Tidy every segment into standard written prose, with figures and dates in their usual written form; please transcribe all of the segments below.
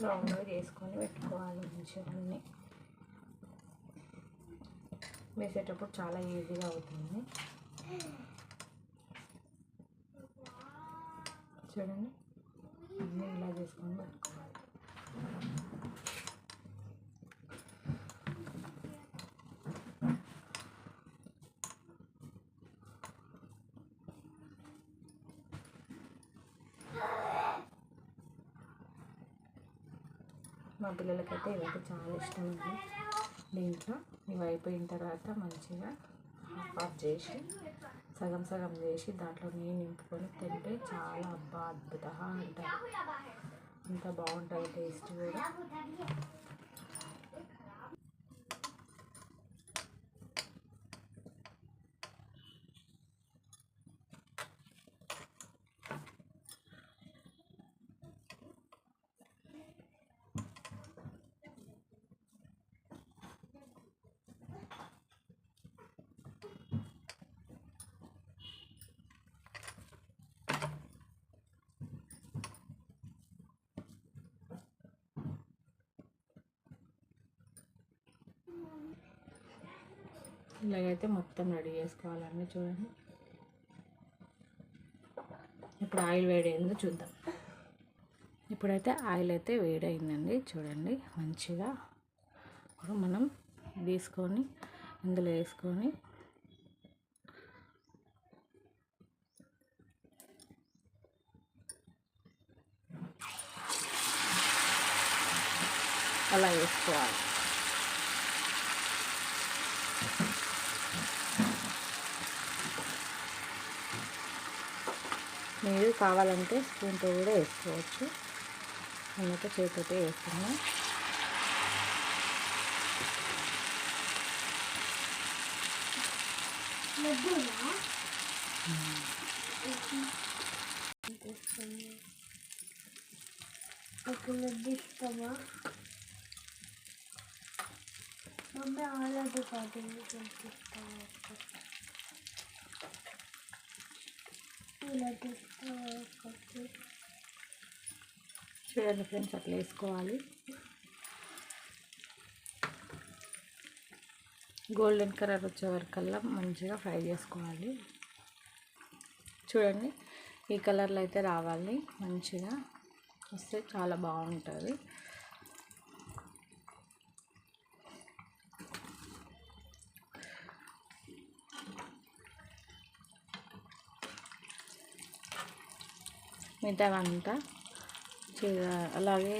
రౌండ్గా చేసుకొని పెట్టుకోవాలి. మంచిగా అన్నీ వేసేటప్పుడు చాలా ఈజీగా అవుతుంది. చూడండి, అన్నీ ఇలా చేసుకొని పెట్టుకోవాలి. మా పిల్లలకైతే ఇవైతే చాలా ఇష్టం అండి. దీంట్లో ఇవి అయిపోయిన తర్వాత మంచిగా ఆఫ్ చేసి సగం సగం చేసి దాంట్లో నెయ్యి నింపుకొని తింటే చాలా అద్భుతంగా ఉంటుంది. అంత బాగుంటుంది టేస్ట్ కూడా. ఇలాగైతే మొత్తం రెడీ చేసుకోవాలండి. చూడండి, ఇప్పుడు ఆయిల్ వేడైందో చూద్దాం. ఇప్పుడైతే ఆయిల్ అయితే వేడైందండి. చూడండి, మంచిగా ఇప్పుడు మనం తీసుకొని ఇందులో వేసుకొని అలా వేసుకోవాలి. మీరు కావాలంటే స్పూన్తో కూడా వేసుకోవచ్చు. నేనైతే చేతితో వేస్తున్నా. చూడండి ఫ్రెండ్స్, అట్లా వేసుకోవాలి. గోల్డెన్ కలర్ వచ్చే వరకల్లా మంచిగా ఫ్రై చేసుకోవాలి. చూడండి, ఈ కలర్లో అయితే రావాలి. మంచిగా వస్తే చాలా బాగుంటుంది. మిగతావంతా అలాగే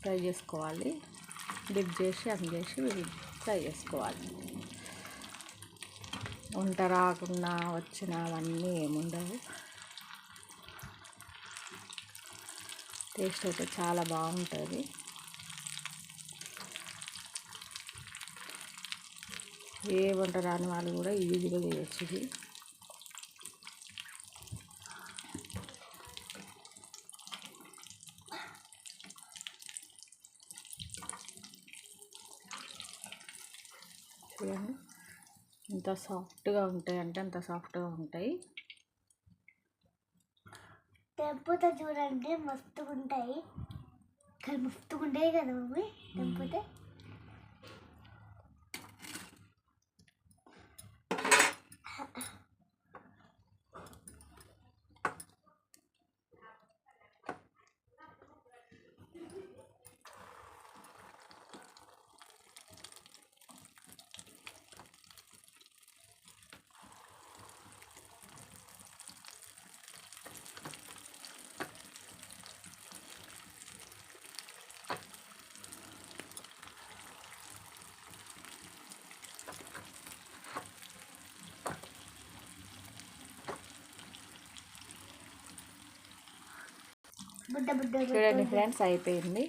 ఫ్రై చేసుకోవాలి. డిప్ చేసి చేసి ఫ్రై చేసుకోవాలి. వంట రాకుండా వచ్చినవన్నీ ఏముండవు. టేస్ట్ అయితే చాలా బాగుంటుంది. ఏ వంట రాని వాళ్ళు కూడా ఈజీగా చేయొచ్చు ఇది. చూడండి, ఎంత సాఫ్ట్గా ఉంటాయి అంటే అంత సాఫ్ట్గా ఉంటాయి. తెంపుతే చూడండి, మస్తుగా ఉంటాయి. మస్తుగా ఉంటాయి కదా మమ్మీ తెంపుతే. చూడండి ఫ్రెండ్స్, అయిపోయింది.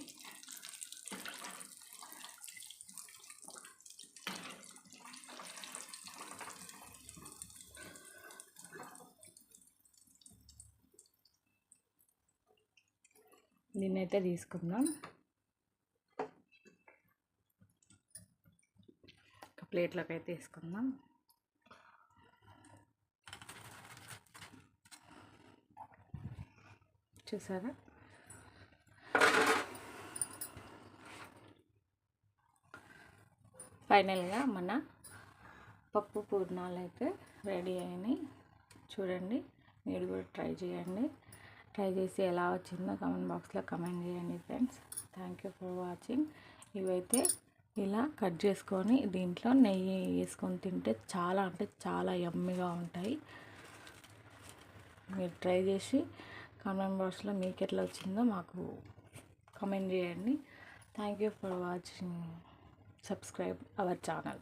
దీన్నైతే తీసుకుందాం. ఒక ప్లేట్లోకి అయితే తీసుకుందాం. చూసారా, ఫైనల్గా మన పప్పు పూర్ణాలు అయితే రెడీ అయినాయి. చూడండి, మీరు కూడా ట్రై చేయండి. ట్రై చేసి ఎలా వచ్చిందో కామెంట్ బాక్స్లో కామెంట్ చేయండి friends. Thank you for watching. ఇవైతే ఇలా కట్ చేసుకొని దీంట్లో నెయ్యి వేసుకొని తింటే చాలా అంటే చాలా యమ్మీగా ఉంటాయి. మీరు ట్రై చేసి కామెంట్ బాక్స్లో మీకు ఎట్లా వచ్చిందో మాకు కామెంట్ చేయండి. Thank you for watching. Subscribe our channel.